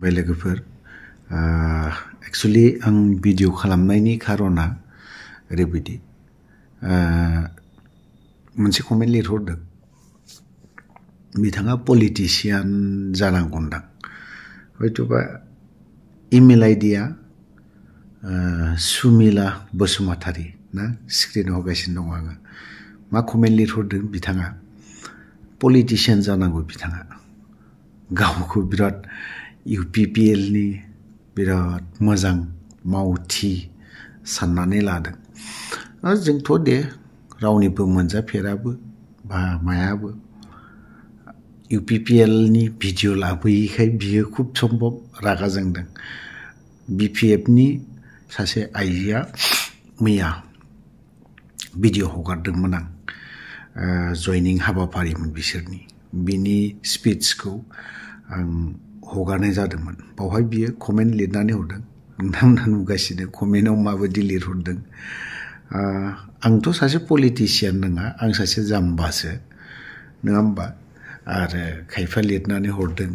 लोगोफोर एक्चुअली आं भिडिअ खालामनायनि खारना ओरैबायदि मोनसे कमेन्ट लिरहरदों बिथाङा पलिटिशियान जानांगौदां हयतोबा इमेल आइडिया सुमिला बसुमतारी ना स्क्रिनाव होगासिनो दं आङो मा कमेन्ट लिरहरदों बिथाङा पलिटिशियान जानांगौ बिथाङा गावखौ बिराद UPPL नि बिराद मोजां मावथि साननानै लादों जोंथ' दे रावनिबो मोनजाफेराबो बा मायाबो UPPL नि भिडिअ लाबोयैखाय बियो खुब सम्भब रागा जोंदों BPF नि सासे आइजोआ मैया भिडिअ हगारदोंमोन आं जयनिं हाबाफारिमोन बिसोरनि बिनि स्पिचखौ आं हगारनाय जादोंमोन बावहाय बियो कमेन्ट लिरनानै हरदों नोंथांमोना नुगासिनो कमेन्टआव माबायदि लिरहरदों आंथ' सासे पलिटिशियान नङा आं सासे जाम्बासो नङा होमबा आरो खायफा लिरनानै हरदों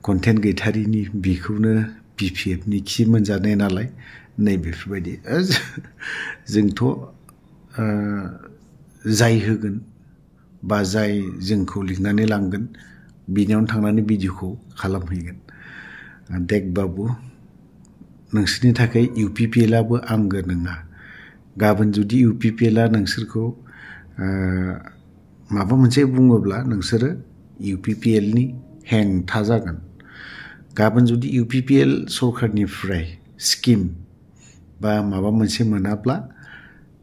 कन्टेन्ट गैथारिनि बिखौनो BPF नि खि मोनजानाय नालाय नै बेफोरबायदि जोंथ' जाय होगोन बा जाय जोंखौ लिंनानै लांगोन बिनियावनो थांनानै भिडिअखौ खालामहैगोन देख बाबु नोंसोरनि थाखाय UPPL आबो आंगो नङा गाबोन जुदि UPPL आ नोंसोरखौ माबा मोनसे बुङोब्ला नोंसोरो UPPL नि हेंथा जागोन गाबोन जुदि UPPL सरकारनिफ्राय स्किम बा माबा मोनसे मोनाब्ला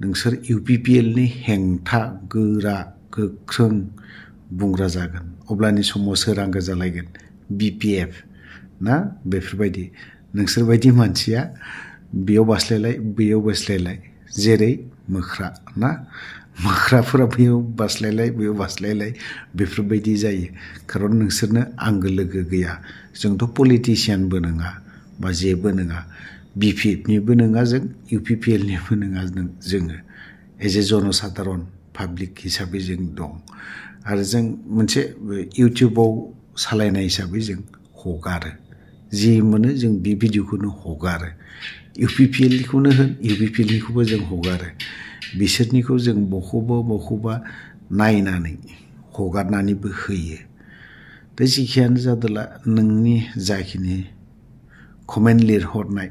नोंसोर UPPL नि हेंथा गोरा गोख्रों बुंग्रा जागोन अब्लानि समाव सोरांगो जालायगोन BPF ना बेफोरबायदि नोंसोर बायदि मानसिया बेयाव बास्लायलाय बैयाव बास्लायलाय जेरै मोख्रा ना मोख्राफोरा बैयाव बास्लायलाय बैयाव बास्लायलाय बेफोरबायदि जायो खारन नोंसोरनो आंगो लोगो गैया जोंथ' पलिटिशियानबो नङा बा जेबो नङा BPF निबो नङा जों UPPL निबो नङा जोङो एज ए जनसाधारन पाब्लिक हिसाबै जों दं आरो जों मोनसे इउटिउबाव सालायनाय हिसाबै जों हगारो जि मोनो जों बे भिडिअखौनो हगारो UPPL निखौनो होन UPPL निखौबो जों हगारो बिसोरनिखौ जों बखौबा नायनानै हगारनानैबो होयो दा जिखियानो जादोला नोंनि जाखिनि कमेन्ट लिरहरनाय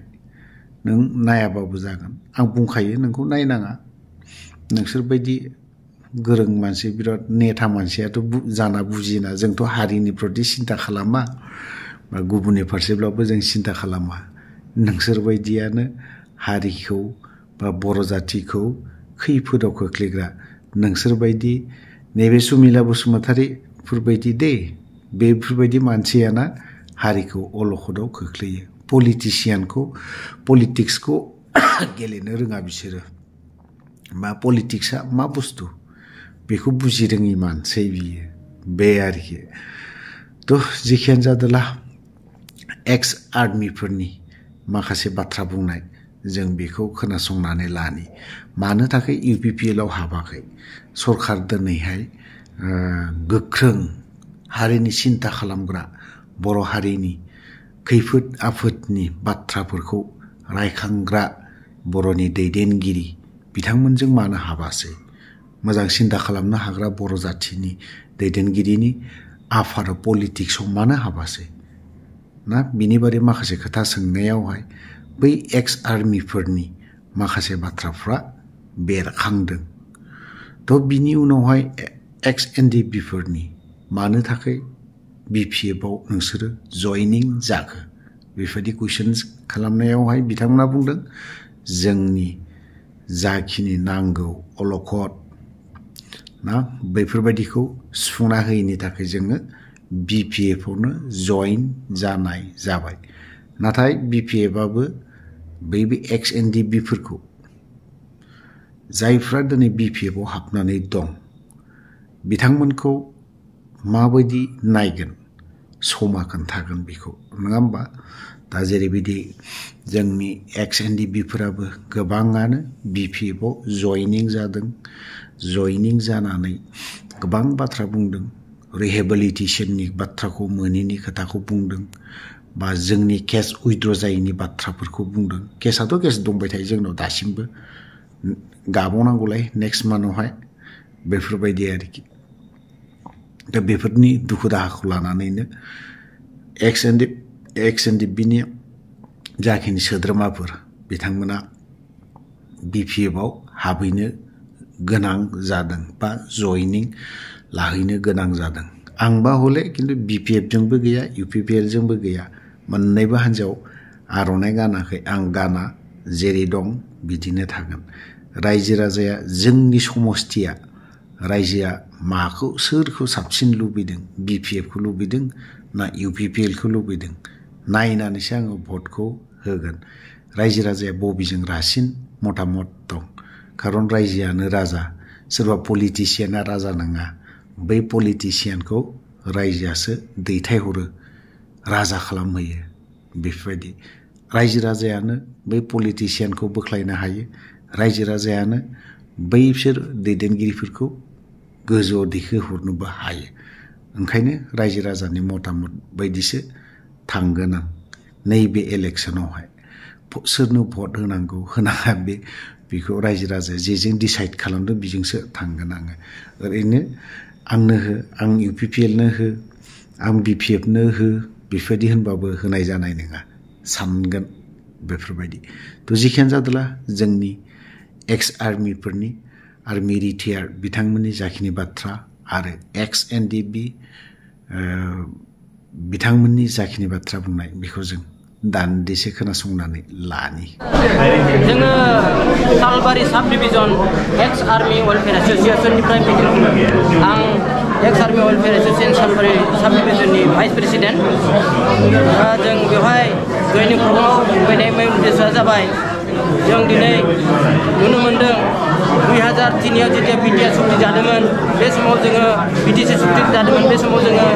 नों नायाबाबो जागोन आं बुंखायो नोंखौ नायनाङा नोंसोरबायदि गोरों मानसि बिराद नेथा मानसियाथ' जाना बुजिना जोंथ' हारिनि प्रति सिन्था खालामा बा गुबुननि फारसेब्लाबो जों सिन्था खालामा नोंसोरबायदियानो हारिखौ बा बर' जातिखौ खैफोदाव खोख्लैग्रा नोंसोरबायदि नैबे सुमिला बसुमतारीफोरबायदि दे बेफोरबायदि मानसियाना हारिखौ अलखदाव खोख्लैयो पलिटिशियानखौ पलिटिक्सखौ गेलेनो रोङा बिसोरो मा पलिटिक्सआ मा बुस्थु बेखौ बुजि रोङि मानसि बियो बे आरोखि थ' जिखियानो जादोला एक्स आर्मिफोरनि माखासे बाथ्रा बुंनाय जों बेखौ खोनासंनानै लानि मानो थाखाय UPPL आव हाबाखै सरकार दिनैहाय गोख्रों हारिनि सिन्था खालामग्रा बर' हारिनि खैफोद आफोदनि बाथ्राफोरखौ रायखांग्रा बर'नि दैदेनगिरि बिथांमोनजों मानो हाबासै मोजां सिन्था खालामनो हाग्रा बर' जातिनि दैदेनगिरिनि आफादाव पलिटिक्सआव मानो हाबासै ना बिनि बारै माखासे खोथा सोंनायावहाय बै एक्स आर्मिफोरनि माखासे बाथ्राफ्रा बेरखांदों थ' बिनि उनावहाय एक्स NDPफोरनि मानो थाखाय BPF आव नोंसोरो जयनिं जाखो बेबायदि कुइसन्स खालामनायावहाय बिथांमोना बुंदों जोंनि जाखिनि नांगौ अलखद ना बैफोरबायदिखौ सुफुंना होयैनि थाखाय जोङो BPF आवनो जइन जानाय जाबाय नाथाय BPF आबो बै एक्स NDPफोरखौ जायफ्रा दिनै BPF आव हाबनानै दं बिथांमोनखौ माबायदि नायगोन समा खोन्थागोन बेखौ नङा होमबा दा जेरैबायदि जोंनि एक्स NDPफोराबो गोबाङानो BPF आव जयनिं जादों जयनिं जानानै गोबां बाथ्रा बुंदों रिहेबिलिटेसननि बाथ्राखौ मोनैनि खोथाखौ बुंदों बा जोंनि केस उइथड्र जायैनि बाथ्राफोरखौ बुंदों। केसाथ' केस दंबाय थायो जोंनाव दासिमबो, गाबावनांगौलाय नेक्स्ट मान्थआवहाय बेफोरबायदि आरोखि। दा बेफोरनि दुखु दाहाखौ लानानैनो एक्स एन डि बिनि जाखिनि सोद्रोमाफोर बिथांमोना BPF आव हाबहैनो गोनां जादों बा जयनिं लाहैनो गोनां जादों। आंबा हले खिन्थु BPF जोंबो गैया, UPPL जोंबो गैया, मोननैबो हान्जायाव आर'नाइ गानाखै, आं गाना, जेरै दं बिदिनो थागोन। रायजो राजाया जोंनि समस्थिया, रायजोआ माखौ सोरखौ साबसिन लुबैदों, BPF खौ लुबैदों ना UPPL खौ लुबैदों, नायनानैसो आङो भटखौ होगोन। रायजो राजाया बबेजों रासिन मतामत दं, खारन रायजोआनो राजा, सोरबा पलिटिसियाना राजा नङा। बै पलिटिसियानखौ रायजोआसो दैथायहरो, राजा खालामहैयो। बेफोरबायदि रायजो राजायानो बै पलिटिसियानखौ बोख्लायनो हायो, रायजो राजायानो बैसोर दैदेनगिरिफोरखौ गोजौआव दैखोहरनोबो हायो। ओंखायनो रायजो राजानि मतामत बायदिसो थांगोन आं नैबे इलेक्सनावहाय। सोरनो भट होनांगौ होनाङा बेखौ रायजो राजाया जेजों डिसाइड खालामदों बेजोंसो थांगोन आङो। ओरैनो आंनो हो, आं UPPL नो हो, आं BPF नो हो, बेफोरबायदि होनबाबो होनाय जानाय नङा सानगोन बेफोरबायदि। थ' जिखियानो जादोला जोंनि एक्स आर्मिफोरनि, आर्मि रिटायार बिथांमोननि जाखिनि बाथ्रा आरो XNDB बिथांमोननि जाखिनि बाथ्रा बुंनाय बेखौ जों दान्दिसे खोनासंनानै लानि। जोङो सालबारि साब डिभिजन एक्स आर्मि वेलफेयार एस'सिएशननिफ्राय फैदों। आं एक्स आर्मि वेलफेयार एस'सिएशन सालबारि साब डिभिजननि भाइस प्रेसिडेन्ट। जों बेवहाय जयनिं प्रग्रामाव फैनाय मेन उद्देश्यआ जाबाय, जों दिनै नुनो मोन्दों 2003आव जेथिया BTR सुक्ति जादोंमोन, बे समाव जोङो BTC सुक्ति जादोंमोन, बे समाव जोङो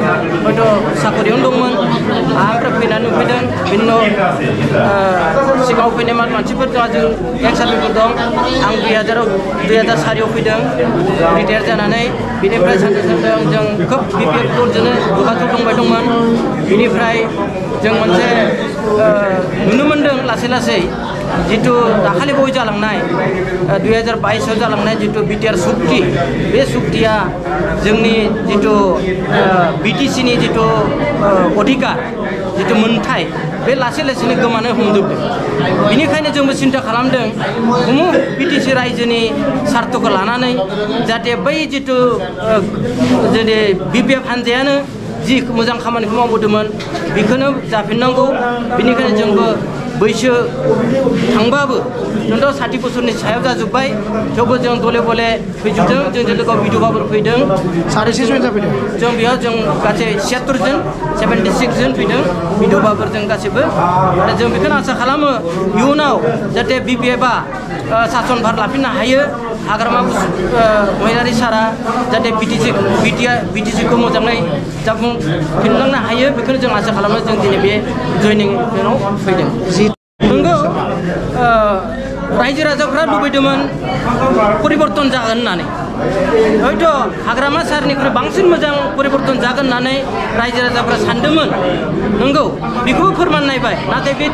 हयथ' साकरियावनो दंमोन। ओमफ्राय फैनानै नुफैदों बिनि उनाव सिगाङाव फैनाय मानसिफोर जोंहा जों एक्स आर्मिफोर दं। आं 2004आव फैदों रिटायार जानानै। बिनिफ्राय सानसे जों खोब BPF दलजोंनो दुगाथाव दंबाय दंमोन। बिनिफ्राय जों मोनसे नुनो मोन्दों लासै लासै जितु दाखालि बावै जालांनाय 2022आव जालांनाय जितु BTR सुक्ति, बे सुक्तिया जोंनि जितु BTCनि जितु अधिकार, जितु मोनथाय, बे लासै लासैनो गोमानो हमजोबदों। बेनिखायनो जोंबो सिन्था खालामदों BTC रायजोनि सार्थखौ लानानै जाहाथे बै जितु जुदि BPF हान्जायानो जि मोजां खामानिखौ मावबोदोंमोन बेखौनो जाफिननांगौ। बेनिखायनो जोंबो बैसो थांबाबो जोंथ' 60 बोसोरनि सायाव जाजोब्बाय, थेवबो जों दले बले फैजोबदों। जोंजों लोगोआव बिधबाफोर फैदों, साबेसे जाफैदों? जों बेयाव जों गासै 76 जन फैदों, बिधबाफोरजों गासैबो। आरो जों बेखौनो आसा खालामो इयुनाव जाहाथे BPF-आ सासन भार लाफिननो हायो। हाग्रामा महिलारि सारा जाहाथे BTC-खौ मोजाङै जाफुंफिनलांनो हायो, बेखौनो जों आसा खालामो। जों दिनै बे जयनिंआव फैदों। नंगौ रायजो राजाफ्रा लुबैदोंमोन परिबर्तन जागोन होननानै, हयथ' हाग्रामा सारनिख्रुइ बांसिन मोजां परिबर्तन जागोन होननानै रायजो राजाफ्रा सानदोंमोन। नंगौ बेखौबो फोरमान नायबाय, नाथाय बे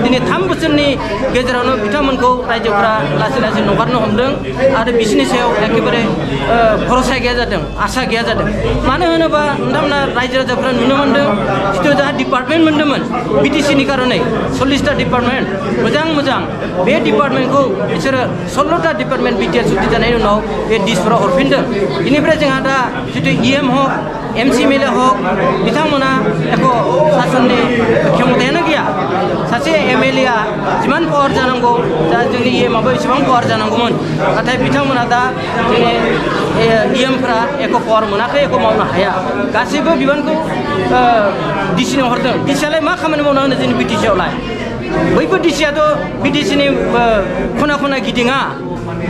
दिनै 3 बोसोरनि गेजेरावनो बिथांमोनखौ रायजोफ्रा लासै लासै नागारनो हमदों आरो बिसोरनि सायाव एखेबारे भरसा गैया जादों, आसा गैया जादों। मानो होनोबा नोंथांमोना रायजो राजाफ्रा नुनो मोन्दों जिथु जाहा डिपार्टमेन्ट मोन्दोंमोन BTC-नि कारनै 40टा डिपार्टमेन्ट मोजां बे डिपार्टमेन्टखौ बिसोरो 16टा डिपार्टमेन्ट BTR सुक्ति जानायनि उनाव बे डिसफोराव हरफिनदों। बेनिफ्राय जोंहा दा जितु EM हक MC MLA हक बिथांमोना एख' सासननि क्षमतायानो गैया। सासे MLA-आ जिमान पावार जानांगौ, दा जोंनि EM-आबो एसेबां पावार जानांगौमोन, नाथाय बिथांमोना दा जोंनि EM-फ्रा एख' पावार मोनाखै, एख' मावनो हाया। गासैबो बिबानखौ DC-नो हरदों। DC-आलाय मा खामानि मावना होनो जोंनि BTC-आवलाय? बैफोर DC-आथ' BTC-नि खना खना गिदिङा।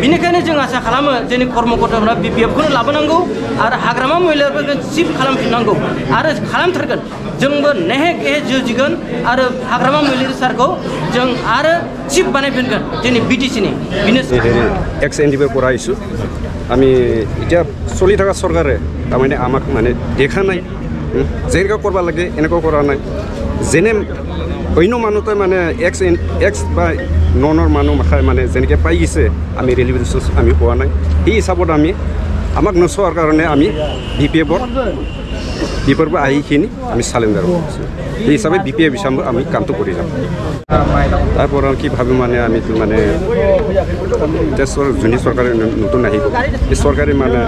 बेनिखायनो जों आसा खालामो जोंनि कर्मकर्ताफोरा BPF-खौनो लाबोनांगौ आरो हाग्रामा महिलाफोरखौ चिफ खालामफिननांगौ आरो खालामथारगोन। जोंबो नेहे गेहे जुजिगोन आरो हाग्रामा महिलारि सारखौ जों आरो चिफ बानायफिनगोन जोंनि BTC-नि। XNDB পৰা আহিছোঁ। আমি এতিয়া চলি থকা চৰকাৰে তাৰমানে আমাক মানে দেখা নাই, যেনেকুৱা কৰিব লাগে এনেকুৱা কৰা নাই। যেনে অন্য মানুহতে মানে এক্স বা ননৰ মানুহ মানে যেনেকৈ পাই গৈছে আমি ৰেলিভেশ্যন আমি পোৱা নাই সেই হিচাপত আমি আমাক নোচোৱাৰ কাৰণে আমি বিপিএফৰ পৰা আহিখিনি আমি চালেণ্ডাৰ কৰিছোঁ সেই হিচাপে বিপিএফ হিচাপে আমি কামটো কৰি যাম তাৰপৰা কি ভাবোঁ মানে আমিতো মানে যোনী চৰকাৰে নতুন আহিব এই চৰকাৰে মানে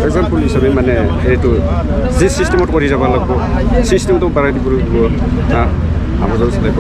এক্সাম্পল হিচাপে মানে এইটো যি ছিষ্টেমত কৰি যাব লাগিব ছিষ্টেমটো বাঢ়াই দিব লাগিব আমাৰ হিচাপে